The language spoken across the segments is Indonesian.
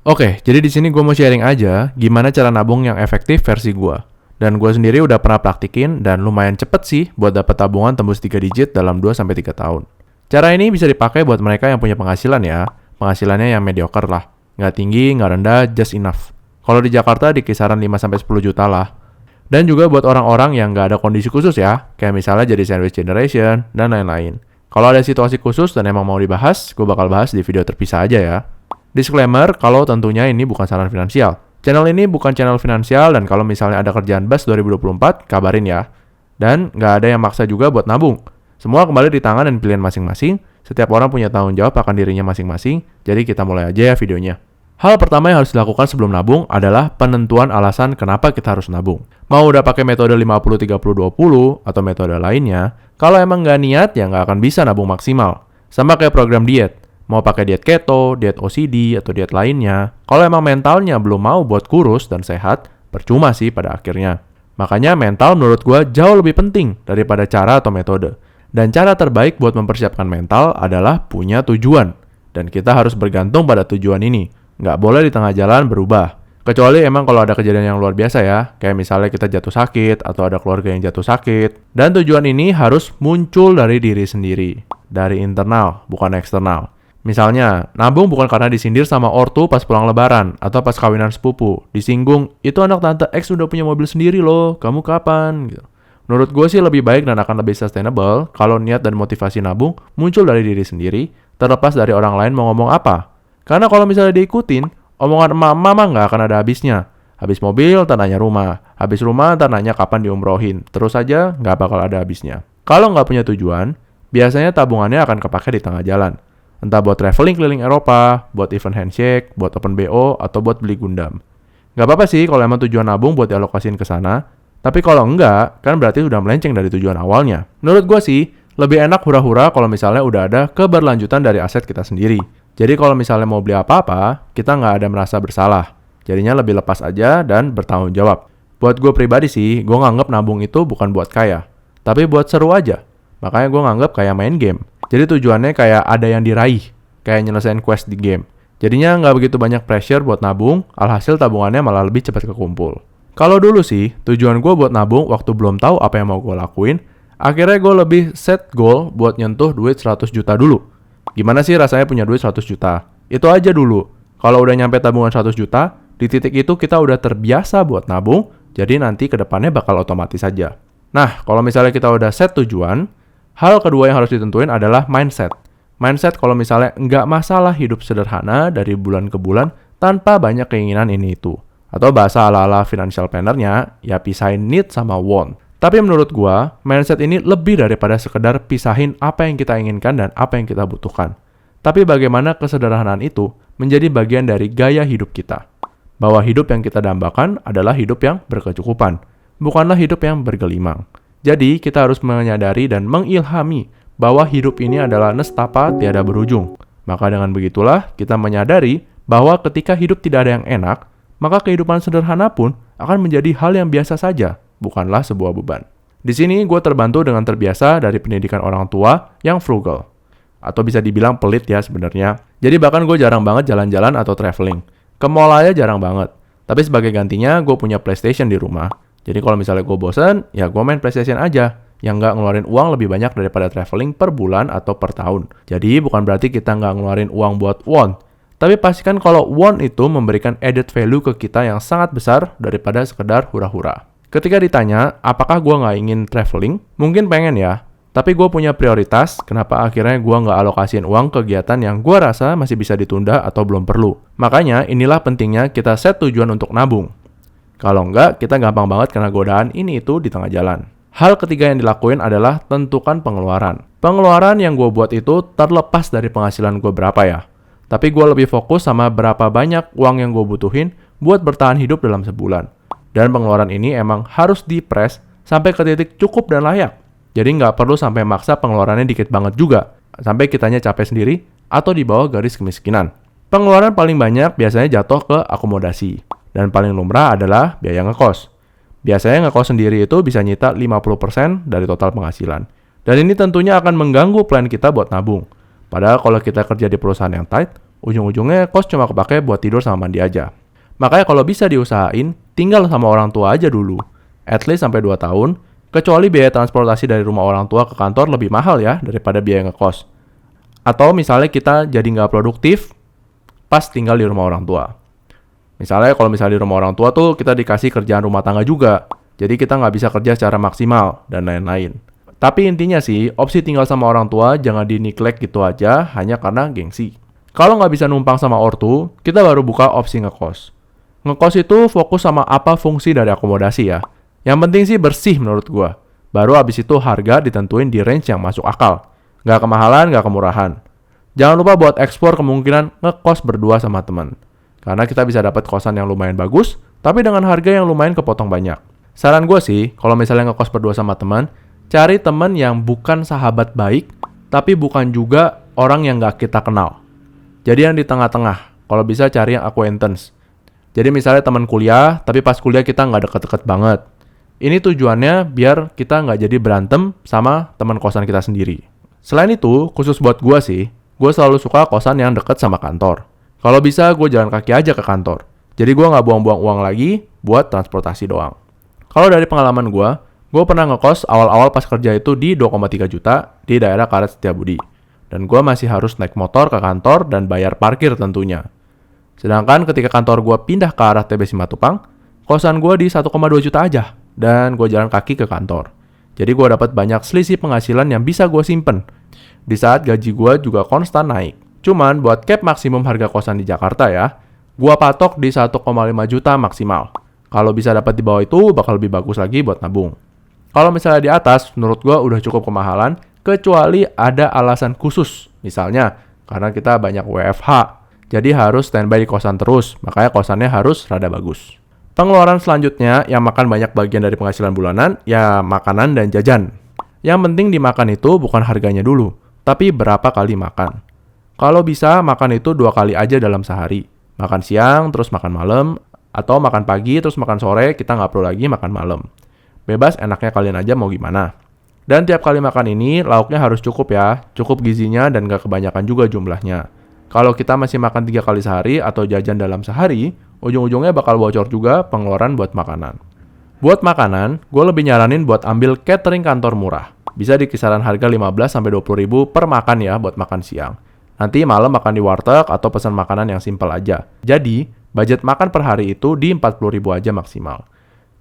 Oke, jadi di sini gue mau sharing aja gimana cara nabung yang efektif versi gue. Dan gue sendiri udah pernah praktikin dan lumayan cepet sih buat dapet tabungan tembus 3 digit dalam 2-3 tahun. Cara ini bisa dipakai buat mereka yang punya penghasilan ya. Penghasilannya yang mediocre lah. Nggak tinggi, nggak rendah, just enough. Kalau di Jakarta di kisaran 5-10 juta lah. Dan juga buat orang-orang yang nggak ada kondisi khusus ya. Kayak misalnya jadi sandwich generation dan lain-lain. Kalau ada situasi khusus dan emang mau dibahas, gue bakal bahas di video terpisah aja ya. Disclaimer, kalau tentunya ini bukan saran finansial. Channel ini bukan channel finansial dan kalau misalnya ada kerjaan BAS 2024, kabarin ya. Dan nggak ada yang maksa juga buat nabung. Semua kembali di tangan dan pilihan masing-masing. Setiap orang punya tanggung jawab akan dirinya masing-masing. Jadi kita mulai aja ya videonya. Hal pertama yang harus dilakukan sebelum nabung adalah penentuan alasan kenapa kita harus nabung. Mau udah pakai metode 50-30-20 atau metode lainnya, kalau emang nggak niat ya nggak akan bisa nabung maksimal. Sama kayak program diet. Mau pakai diet keto, diet OCD, atau diet lainnya, kalau emang mentalnya belum mau buat kurus dan sehat, percuma sih pada akhirnya. Makanya mental menurut gue jauh lebih penting daripada cara atau metode. Dan cara terbaik buat mempersiapkan mental adalah punya tujuan. Dan kita harus bergantung pada tujuan ini. Nggak boleh di tengah jalan berubah. Kecuali emang kalau ada kejadian yang luar biasa ya, kayak misalnya kita jatuh sakit atau ada keluarga yang jatuh sakit. Dan tujuan ini harus muncul dari diri sendiri. Dari internal, bukan eksternal. Misalnya, nabung bukan karena disindir sama ortu pas pulang lebaran atau pas kawinan sepupu. Disinggung, itu anak tante X udah punya mobil sendiri loh, kamu kapan? Gitu. Menurut gue sih lebih baik dan akan lebih sustainable kalau niat dan motivasi nabung muncul dari diri sendiri, terlepas dari orang lain mau ngomong apa. Karena kalau misalnya diikutin, omongan emak-emak mah nggak akan ada habisnya. Habis mobil, tandanya rumah. Habis rumah, tandanya kapan diumrohin. Terus aja, nggak bakal ada habisnya. Kalau nggak punya tujuan, biasanya tabungannya akan kepake di tengah jalan. Entah buat traveling keliling Eropa, buat event handshake, buat open BO, atau buat beli Gundam. Gak apa-apa sih kalau emang tujuan nabung buat dialokasiin ke sana, tapi kalau enggak, kan berarti sudah melenceng dari tujuan awalnya. Menurut gue sih, lebih enak hura-hura kalau misalnya udah ada keberlanjutan dari aset kita sendiri. Jadi kalau misalnya mau beli apa-apa, kita nggak ada merasa bersalah. Jadinya lebih lepas aja dan bertanggung jawab. Buat gue pribadi sih, gue nganggep nabung itu bukan buat kaya, tapi buat seru aja. Makanya gue nganggep kayak main game. Jadi tujuannya kayak ada yang diraih, kayak nyelesain quest di game. Jadinya nggak begitu banyak pressure buat nabung, alhasil tabungannya malah lebih cepat kekumpul. Kalau dulu sih, tujuan gue buat nabung waktu belum tahu apa yang mau gue lakuin, akhirnya gue lebih set goal buat nyentuh duit 100 juta dulu. Gimana sih rasanya punya duit 100 juta? Itu aja dulu. Kalau udah nyampe tabungan 100 juta, di titik itu kita udah terbiasa buat nabung, jadi nanti ke depannya bakal otomatis aja. Nah, kalau misalnya kita udah set tujuan, hal kedua yang harus ditentuin adalah mindset. Mindset kalau misalnya nggak masalah hidup sederhana dari bulan ke bulan tanpa banyak keinginan ini itu. Atau bahasa ala-ala financial planner-nya, ya pisahin need sama want. Tapi menurut gua, mindset ini lebih daripada sekedar pisahin apa yang kita inginkan dan apa yang kita butuhkan. Tapi bagaimana kesederhanaan itu menjadi bagian dari gaya hidup kita. Bahwa hidup yang kita dambakan adalah hidup yang berkecukupan, bukanlah hidup yang bergelimang. Jadi, kita harus menyadari dan mengilhami bahwa hidup ini adalah nestapa tiada berujung. Maka dengan begitulah, kita menyadari bahwa ketika hidup tidak ada yang enak, maka kehidupan sederhana pun akan menjadi hal yang biasa saja, bukanlah sebuah beban. Di sini, gue terbantu dengan terbiasa dari pendidikan orang tua yang frugal. Atau bisa dibilang pelit ya sebenarnya. Jadi bahkan gue jarang banget jalan-jalan atau traveling. Ke mall aja jarang banget. Tapi sebagai gantinya, gue punya PlayStation di rumah. Jadi kalau misalnya gue bosan, ya gue main PlayStation aja. Yang nggak ngeluarin uang lebih banyak daripada traveling per bulan atau per tahun. Jadi bukan berarti kita nggak ngeluarin uang buat want. Tapi pastikan kalau want itu memberikan added value ke kita yang sangat besar daripada sekedar hura-hura. Ketika ditanya, apakah gue nggak ingin traveling? Mungkin pengen ya. Tapi gue punya prioritas, kenapa akhirnya gue nggak alokasiin uang kegiatan yang gue rasa masih bisa ditunda atau belum perlu. Makanya inilah pentingnya kita set tujuan untuk nabung. Kalau enggak, kita gampang banget kena godaan ini itu di tengah jalan. Hal ketiga yang dilakuin adalah tentukan pengeluaran. Pengeluaran yang gue buat itu terlepas dari penghasilan gue berapa ya. Tapi gue lebih fokus sama berapa banyak uang yang gue butuhin buat bertahan hidup dalam sebulan. Dan pengeluaran ini emang harus dipres sampai ke titik cukup dan layak. Jadi nggak perlu sampai maksa pengeluarannya dikit banget juga. Sampai kitanya capek sendiri atau di bawah garis kemiskinan. Pengeluaran paling banyak biasanya jatuh ke akomodasi. Dan paling lumrah adalah biaya ngekos. Biasanya ngekos sendiri itu bisa nyita 50% dari total penghasilan. Dan ini tentunya akan mengganggu plan kita buat nabung. Padahal kalau kita kerja di perusahaan yang tight, ujung-ujungnya kos cuma kepake buat tidur sama mandi aja. Makanya kalau bisa diusahain, tinggal sama orang tua aja dulu. At least sampai 2 tahun, kecuali biaya transportasi dari rumah orang tua ke kantor lebih mahal ya daripada biaya ngekos. Atau misalnya kita jadi nggak produktif pas tinggal di rumah orang tua. Misalnya kalau misalnya di rumah orang tua tuh kita dikasih kerjaan rumah tangga juga. Jadi kita nggak bisa kerja secara maksimal dan lain-lain. Tapi intinya sih, opsi tinggal sama orang tua jangan di-neglect gitu aja hanya karena gengsi. Kalau nggak bisa numpang sama ortu, kita baru buka opsi ngekos. Ngekos itu fokus sama apa fungsi dari akomodasi ya. Yang penting sih bersih menurut gua. Baru abis itu harga ditentuin di range yang masuk akal. Nggak kemahalan, nggak kemurahan. Jangan lupa buat explore kemungkinan ngekos berdua sama teman. Karena kita bisa dapat kosan yang lumayan bagus, tapi dengan harga yang lumayan kepotong banyak. Saran gue sih, kalau misalnya ngekos berdua sama teman, cari teman yang bukan sahabat baik, tapi bukan juga orang yang nggak kita kenal. Jadi yang di tengah-tengah, kalau bisa cari yang acquaintance. Jadi misalnya teman kuliah, tapi pas kuliah kita nggak deket-deket banget. Ini tujuannya biar kita nggak jadi berantem sama teman kosan kita sendiri. Selain itu, khusus buat gue sih, gue selalu suka kosan yang deket sama kantor. Kalau bisa, gue jalan kaki aja ke kantor. Jadi gue nggak buang-buang uang lagi buat transportasi doang. Kalau dari pengalaman gue pernah ngekos awal-awal pas kerja itu di 2,3 juta di daerah Karet Setiabudi. Dan gue masih harus naik motor ke kantor dan bayar parkir tentunya. Sedangkan ketika kantor gue pindah ke arah TB Simatupang, kosan gue di 1,2 juta aja. Dan gue jalan kaki ke kantor. Jadi gue dapat banyak selisih penghasilan yang bisa gue simpen. Di saat gaji gue juga konstan naik. Cuman buat cap maksimum harga kosan di Jakarta ya, gua patok di 1,5 juta maksimal. Kalau bisa dapat di bawah itu bakal lebih bagus lagi buat nabung. Kalau misalnya di atas, menurut gua udah cukup kemahalan, kecuali ada alasan khusus. Misalnya, karena kita banyak WFH, jadi harus standby di kosan terus, makanya kosannya harus rada bagus. Pengeluaran selanjutnya yang makan banyak bagian dari penghasilan bulanan, ya makanan dan jajan. Yang penting dimakan itu bukan harganya dulu, tapi berapa kali makan. Kalau bisa, makan itu 2 kali aja dalam sehari. Makan siang, terus makan malam. Atau makan pagi, terus makan sore, kita nggak perlu lagi makan malam. Bebas, enaknya kalian aja mau gimana. Dan tiap kali makan ini, lauknya harus cukup ya. Cukup gizinya dan nggak kebanyakan juga jumlahnya. Kalau kita masih makan 3 kali sehari atau jajan dalam sehari, ujung-ujungnya bakal bocor juga pengeluaran buat makanan. Buat makanan, gue lebih nyaranin buat ambil catering kantor murah. Bisa di kisaran harga 15-20 ribu per makan ya buat makan siang. Nanti malam makan di warteg atau pesan makanan yang simpel aja. Jadi, budget makan per hari itu di 40 ribu aja maksimal.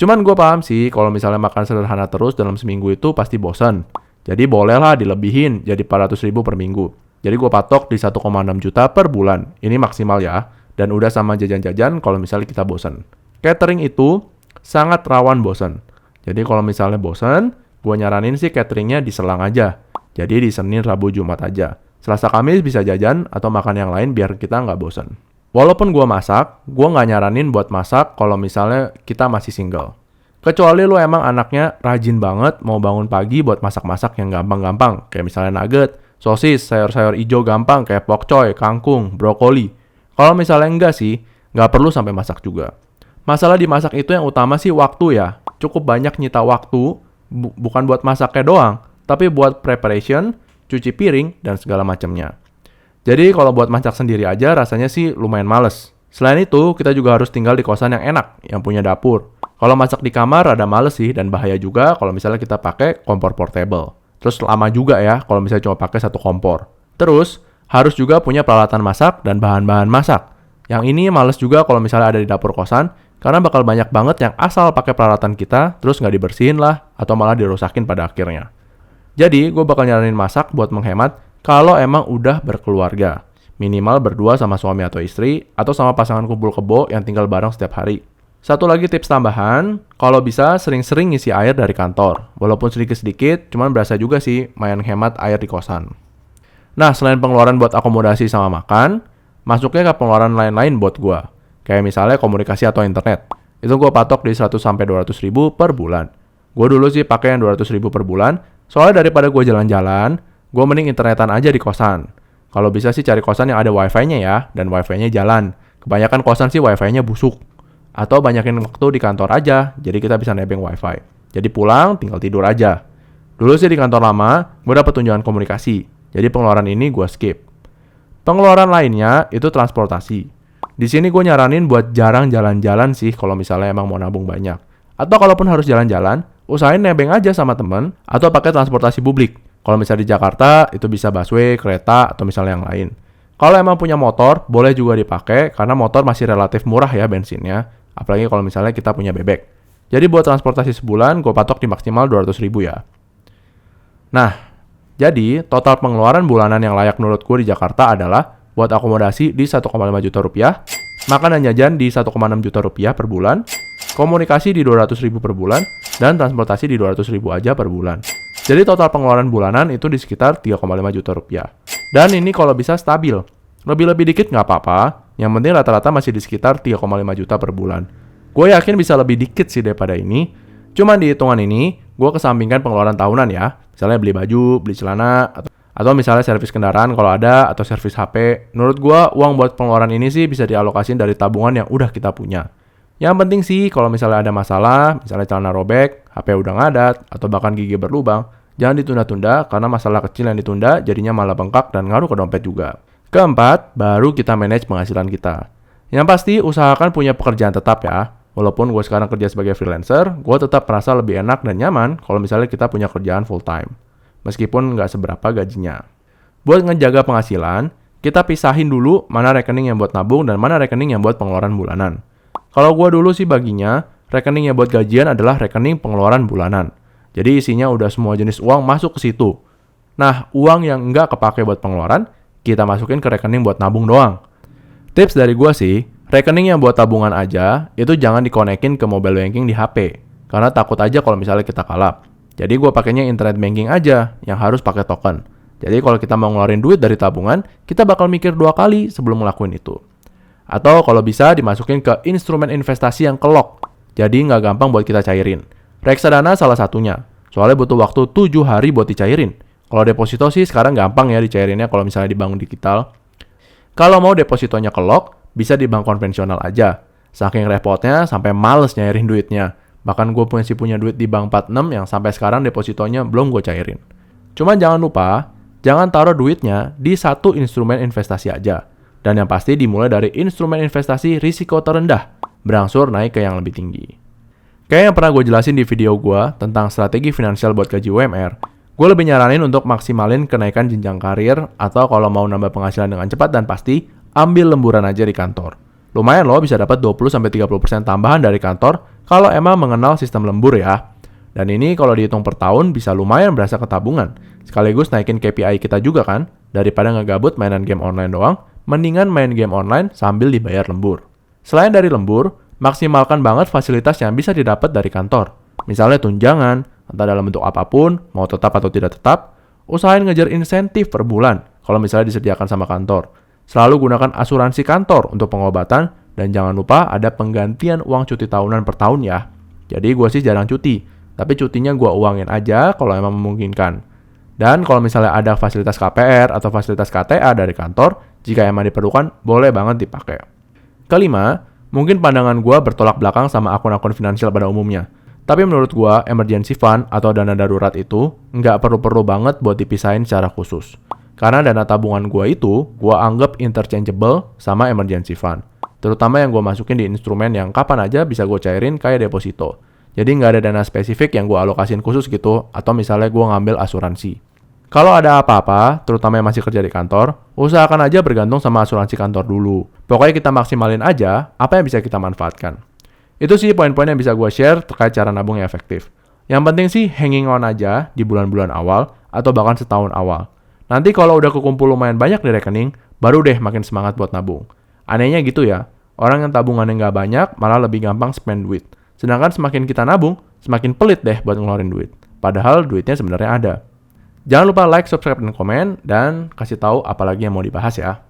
Cuman gue paham sih, kalau misalnya makan sederhana terus dalam seminggu itu pasti bosan. Jadi bolehlah dilebihin jadi 400 ribu per minggu. Jadi gue patok di 1,6 juta per bulan. Ini maksimal ya. Dan udah sama jajan-jajan kalau misalnya kita bosan. Catering itu sangat rawan bosan. Jadi kalau misalnya bosan, gue nyaranin sih cateringnya diselang aja. Jadi di Senin, Rabu, Jumat aja. Selasa Kamis bisa jajan atau makan yang lain biar kita nggak bosan. Walaupun gue masak, gue nggak nyaranin buat masak kalau misalnya kita masih single. Kecuali lu emang anaknya rajin banget mau bangun pagi buat masak-masak yang gampang-gampang. Kayak misalnya nugget, sosis, sayur-sayur hijau gampang kayak pokcoy, kangkung, brokoli. Kalau misalnya enggak sih, nggak perlu sampai masak juga. Masalah di masak itu yang utama sih waktu ya. Cukup banyak nyita waktu, bukan buat masaknya doang, tapi buat preparation, cuci piring, dan segala macamnya. Jadi kalau buat masak sendiri aja rasanya sih lumayan males. Selain itu, kita juga harus tinggal di kosan yang enak, yang punya dapur. Kalau masak di kamar rada males sih, dan bahaya juga kalau misalnya kita pakai kompor portable. Terus lama juga ya kalau misalnya cuma pakai satu kompor. Terus, harus juga punya peralatan masak dan bahan-bahan masak. Yang ini males juga kalau misalnya ada di dapur kosan, karena bakal banyak banget yang asal pakai peralatan kita, terus nggak dibersihin lah, atau malah dirusakin pada akhirnya. Jadi, gue bakal nyaranin masak buat menghemat kalau emang udah berkeluarga. Minimal berdua sama suami atau istri, atau sama pasangan kumpul kebo yang tinggal bareng setiap hari. Satu lagi tips tambahan, kalau bisa sering-sering ngisi air dari kantor. Walaupun sedikit-sedikit, cuman berasa juga sih main hemat air di kosan. Nah, selain pengeluaran buat akomodasi sama makan, masuknya ke pengeluaran lain-lain buat gue. Kayak misalnya komunikasi atau internet. Itu gue patok di 100-200 ribu per bulan. Gue dulu sih pakai yang 200 ribu per bulan, soalnya daripada gue jalan-jalan, gue mending internetan aja di kosan. Kalau bisa sih cari kosan yang ada wifi-nya ya, dan wifi-nya jalan. Kebanyakan kosan sih wifi-nya busuk. Atau banyakin waktu di kantor aja, jadi kita bisa nebeng wifi. Jadi pulang, tinggal tidur aja. Dulu sih di kantor lama, gue dapet tunjangan komunikasi. Jadi pengeluaran ini gue skip. Pengeluaran lainnya itu transportasi. Di sini gue nyaranin buat jarang jalan-jalan sih kalau misalnya emang mau nabung banyak. Atau kalaupun harus jalan-jalan, usahain nebeng aja sama temen atau pakai transportasi publik. Kalau misalnya di Jakarta, itu bisa busway, kereta, atau misalnya yang lain. Kalau emang punya motor, boleh juga dipakai karena motor masih relatif murah ya bensinnya. Apalagi kalau misalnya kita punya bebek. Jadi buat transportasi sebulan, gue patok di maksimal 200.000 ya. Nah, jadi total pengeluaran bulanan yang layak menurut gue di Jakarta adalah buat akomodasi di 1,5 juta rupiah, makan dan jajan di 1,6 juta rupiah per bulan, komunikasi di 200.000 per bulan, dan transportasi di 200.000 aja per bulan. Jadi total pengeluaran bulanan itu di sekitar 3,5 juta rupiah. Dan ini kalau bisa stabil. Lebih-lebih dikit nggak apa-apa, yang penting rata-rata masih di sekitar 3,5 juta per bulan. Gue yakin bisa lebih dikit sih daripada ini. Cuman di hitungan ini, gue kesampingkan pengeluaran tahunan ya. Misalnya beli baju, beli celana, atau misalnya servis kendaraan kalau ada, atau servis HP. Menurut gue, uang buat pengeluaran ini sih bisa dialokasin dari tabungan yang udah kita punya. Yang penting sih, kalau misalnya ada masalah, misalnya celana robek, HP udah ngadat, atau bahkan gigi berlubang, jangan ditunda-tunda karena masalah kecil yang ditunda jadinya malah bengkak dan ngaruh ke dompet juga. Keempat, baru kita manage penghasilan kita. Yang pasti, usahakan punya pekerjaan tetap ya. Walaupun gue sekarang kerja sebagai freelancer, gue tetap merasa lebih enak dan nyaman kalau misalnya kita punya kerjaan full time. Meskipun nggak seberapa gajinya. Buat ngejaga penghasilan, kita pisahin dulu mana rekening yang buat nabung dan mana rekening yang buat pengeluaran bulanan. Kalau gue dulu sih baginya, rekening yang buat gajian adalah rekening pengeluaran bulanan. Jadi isinya udah semua jenis uang masuk ke situ. Nah, uang yang nggak kepake buat pengeluaran, kita masukin ke rekening buat nabung doang. Tips dari gue sih, rekening yang buat tabungan aja, itu jangan dikonekin ke mobile banking di HP. Karena takut aja kalau misalnya kita kalap. Jadi gue pakainya internet banking aja, yang harus pakai token. Jadi kalau kita mau ngeluarin duit dari tabungan, kita bakal mikir 2 kali sebelum ngelakuin itu. Atau kalau bisa dimasukin ke instrumen investasi yang kelok. Jadi nggak gampang buat kita cairin. Reksadana salah satunya. Soalnya butuh waktu 7 hari buat dicairin. Kalau deposito sih sekarang gampang ya dicairinnya kalau misalnya di bank digital. Kalau mau depositonya kelok, bisa di bank konvensional aja. Saking repotnya sampai males nyairin duitnya. Bahkan gue punya duit di bank 46 yang sampai sekarang depositonya belum gue cairin. Cuman jangan lupa, jangan taruh duitnya di satu instrumen investasi aja. Dan yang pasti dimulai dari instrumen investasi risiko terendah, berangsur naik ke yang lebih tinggi. Kayak yang pernah gue jelasin di video gue tentang strategi finansial buat gaji UMR, gue lebih nyaranin untuk maksimalin kenaikan jenjang karir atau kalau mau nambah penghasilan dengan cepat dan pasti, ambil lemburan aja di kantor. Lumayan loh bisa dapat 20-30% tambahan dari kantor kalau emang mengenal sistem lembur ya. Dan ini kalau dihitung per tahun bisa lumayan berasa ke tabungan. Sekaligus naikin KPI kita juga kan, daripada ngegabut mainan game online doang, mendingan main game online sambil dibayar lembur. Selain dari lembur, maksimalkan banget fasilitas yang bisa didapat dari kantor. Misalnya tunjangan, entah dalam bentuk apapun, mau tetap atau tidak tetap, usahain ngejar insentif per bulan kalau misalnya disediakan sama kantor. Selalu gunakan asuransi kantor untuk pengobatan dan jangan lupa ada penggantian uang cuti tahunan per tahun ya. Jadi gue sih jarang cuti, tapi cutinya gue uangin aja kalau emang memungkinkan. Dan kalau misalnya ada fasilitas KPR atau fasilitas KTA dari kantor, jika emang diperlukan, boleh banget dipakai. Kelima, mungkin pandangan gue bertolak belakang sama akun-akun finansial pada umumnya. Tapi menurut gue, emergency fund atau dana darurat itu nggak perlu-perlu banget buat dipisahin secara khusus. Karena dana tabungan gue itu, gue anggap interchangeable sama emergency fund. Terutama yang gue masukin di instrumen yang kapan aja bisa gue cairin kayak deposito. Jadi nggak ada dana spesifik yang gue alokasin khusus gitu, atau misalnya gue ngambil asuransi. Kalau ada apa-apa, terutama yang masih kerja di kantor, usahakan aja bergantung sama asuransi kantor dulu. Pokoknya kita maksimalin aja apa yang bisa kita manfaatkan. Itu sih poin-poin yang bisa gue share terkait cara nabung yang efektif. Yang penting sih hanging on aja di bulan-bulan awal atau bahkan setahun awal. Nanti kalau udah kekumpul lumayan banyak di rekening, baru deh makin semangat buat nabung. Anehnya gitu ya, orang yang tabungannya nggak banyak malah lebih gampang spend duit. Sedangkan semakin kita nabung, semakin pelit deh buat ngeluarin duit. Padahal duitnya sebenarnya ada. Jangan lupa like, subscribe, dan komen, dan kasih tahu apalagi yang mau dibahas ya.